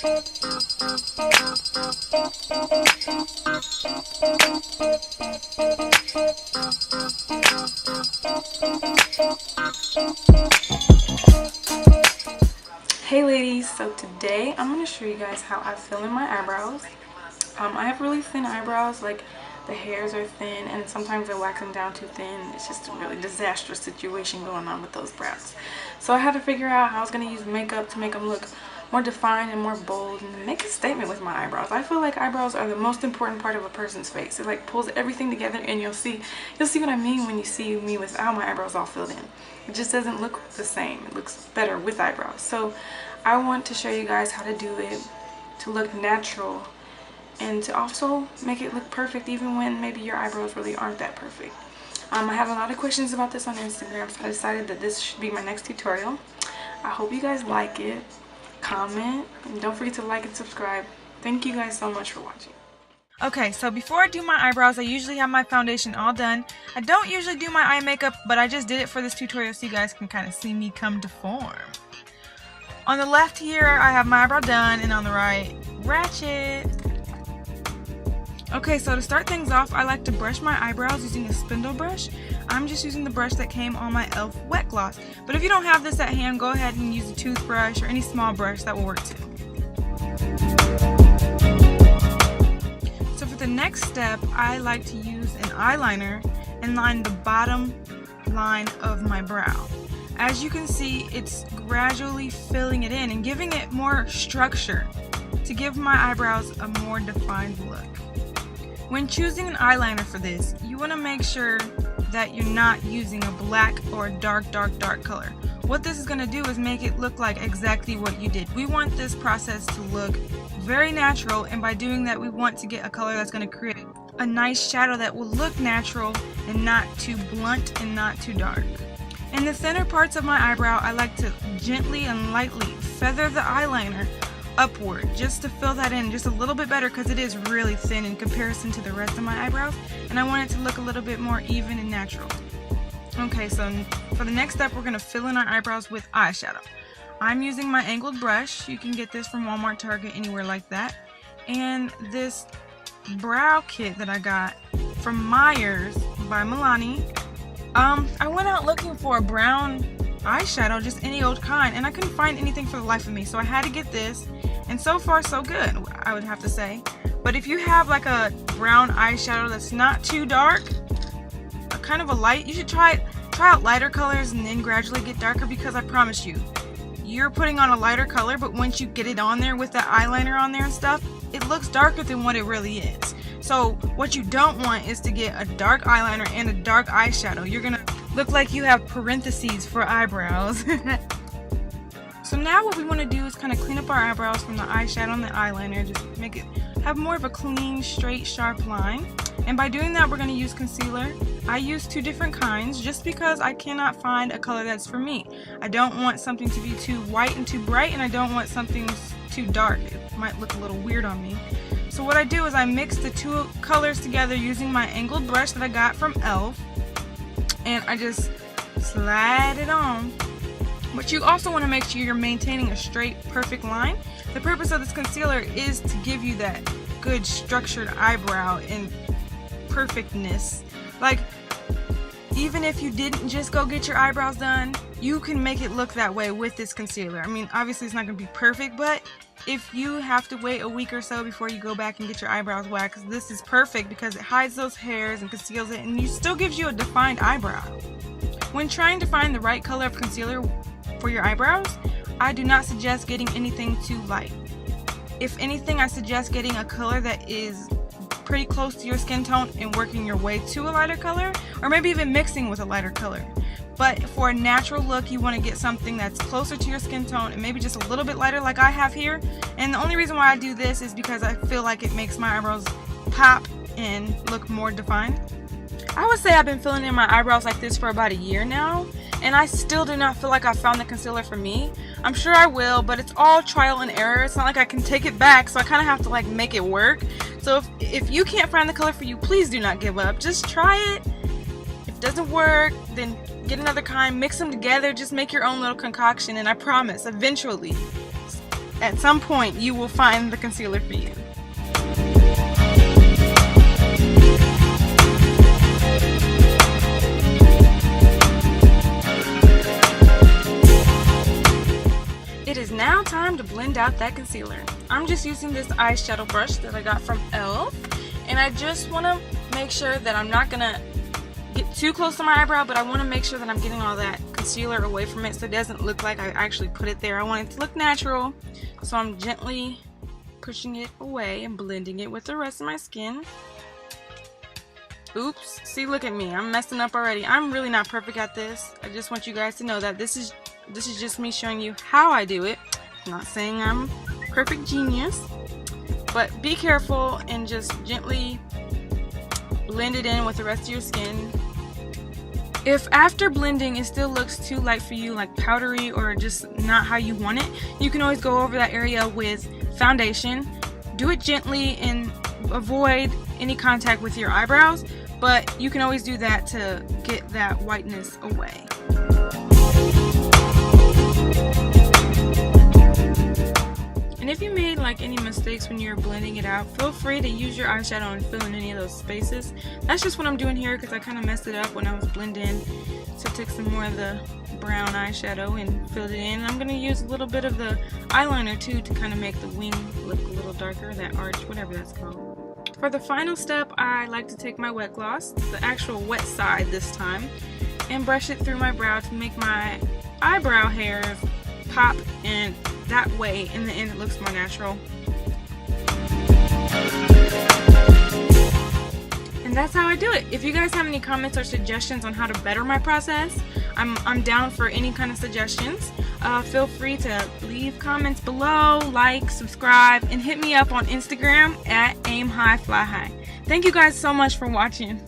Hey ladies, so today I'm going to show you guys how I fill in my eyebrows. I have really thin eyebrows, like the hairs are thin and sometimes they're waxing down too thin. It's just a really disastrous situation going on with those brows. So I had to figure out how I was going to use makeup to make them look more defined and more bold and make a statement with my eyebrows. I feel like eyebrows are the most important part of a person's face. It like pulls everything together and you'll see what I mean when you see me without my eyebrows all filled in. It just doesn't look the same. It looks better with eyebrows. So I want to show you guys how to do it to look natural and to also make it look perfect even when maybe your eyebrows really aren't that perfect. I have a lot of questions about this on Instagram, so I decided that this should be my next tutorial. I hope you guys like it. Comment and don't forget to like and subscribe. Thank you guys so much for watching. Okay, so before I do my eyebrows, I usually have my foundation all done. I don't usually do my eye makeup, but I just did it for this tutorial so you guys can kind of see me come to form. On the left here, I have my eyebrow done, and on the right, ratchet. Okay, so to start things off, I like to brush my eyebrows using a spindle brush. I'm just using the brush that came on my e.l.f. wet gloss. But if you don't have this at hand, go ahead and use a toothbrush or any small brush, that will work too. So for the next step, I like to use an eyeliner and line the bottom line of my brow. As you can see, it's gradually filling it in and giving it more structure to give my eyebrows a more defined look. When choosing an eyeliner for this, you want to make sure that you're not using a black or a dark color. What this is going to do is make it look like exactly what you did. We want this process to look very natural, and by doing that, we want to get a color that's going to create a nice shadow that will look natural and not too blunt and not too dark. In the thinner parts of my eyebrow, I like to gently and lightly feather the eyeliner upward just to fill that in just a little bit better because it is really thin in comparison to the rest of my eyebrows, and I want it to look a little bit more even and natural. Okay, so for the next step, we're going to fill in our eyebrows with eyeshadow. I'm using my angled brush. You can get this from Walmart, Target, anywhere like that. And this brow kit that I got from Myers by Milani. I went out looking for a brown eyeshadow, just any old kind, and I couldn't find anything for the life of me, so I had to get this, and so far so good, I would have to say. But if you have like a brown eyeshadow that's not too dark, a kind of a light, you should try out lighter colors and then gradually get darker, because I promise you, you're putting on a lighter color, but once you get it on there with the eyeliner on there and stuff, it looks darker than what it really is. So what you don't want is to get a dark eyeliner and a dark eyeshadow. You're gonna look like you have parentheses for eyebrows. So now what we want to do is kind of clean up our eyebrows from the eyeshadow and the eyeliner, just make it have more of a clean, straight, sharp line. And by doing that, we're going to use concealer. I use two different kinds just because I cannot find a color that's for me. I don't want something to be too white and too bright, and I don't want something too dark. It might look a little weird on me. So what I do is I mix the two colors together using my angled brush that I got from e.l.f. and I just slide it on. But you also want to make sure you're maintaining a straight, perfect line. The purpose of this concealer is to give you that good structured eyebrow and perfectness. Like, even if you didn't just go get your eyebrows done, you can make it look that way with this concealer. I mean, obviously it's not going to be perfect, but if you have to wait a week or so before you go back and get your eyebrows waxed, this is perfect because it hides those hairs and conceals it, and it still gives you a defined eyebrow. When trying to find the right color of concealer for your eyebrows, I do not suggest getting anything too light. If anything, I suggest getting a color that is pretty close to your skin tone and working your way to a lighter color, or maybe even mixing with a lighter color. But for a natural look, you want to get something that's closer to your skin tone and maybe just a little bit lighter like I have here. And the only reason why I do this is because I feel like it makes my eyebrows pop and look more defined. I would say I've been filling in my eyebrows like this for about a year now, and I still do not feel like I found the concealer for me. I'm sure I will, but it's all trial and error. It's not like I can take it back, so I kind of have to like make it work. So if you can't find the color for you, please do not give up. Just try it. If it doesn't work, then get another kind, mix them together, just make your own little concoction, and I promise, eventually, at some point you will find the concealer for you. It is now time to blend out that concealer. I'm just using this eyeshadow brush that I got from e.l.f. and I just want to make sure that I'm not going to get too close to my eyebrow, but I want to make sure that I'm getting all that concealer away from it so it doesn't look like I actually put it there. I want it to look natural, so I'm gently pushing it away and blending it with the rest of my skin. Oops, see, look at me, I'm messing up already. I'm really not perfect at this. I just want you guys to know that this is just me showing you how I do it. I'm not saying I'm a perfect genius, but be careful and just gently blend it in with the rest of your skin. If after blending it still looks too light for you, like powdery or just not how you want it, you can always go over that area with foundation. Do it gently and avoid any contact with your eyebrows, but you can always do that to get that whiteness away. And if you made like any mistakes when you're blending it out, feel free to use your eyeshadow and fill in any of those spaces. That's just what I'm doing here because I kind of messed it up when I was blending. So I took some more of the brown eyeshadow and filled it in. I'm going to use a little bit of the eyeliner too to kind of make the wing look a little darker, that arch, whatever that's called. For the final step, I like to take my wet gloss, the actual wet side this time, and brush it through my brow to make my eyebrow hairs pop, and that way in the end it looks more natural. And that's how I do it. If you guys have any comments or suggestions on how to better my process, I'm down for any kind of suggestions. Feel free to leave comments below, like, subscribe, and hit me up on Instagram at aimhighflyhigh. Thank you guys so much for watching.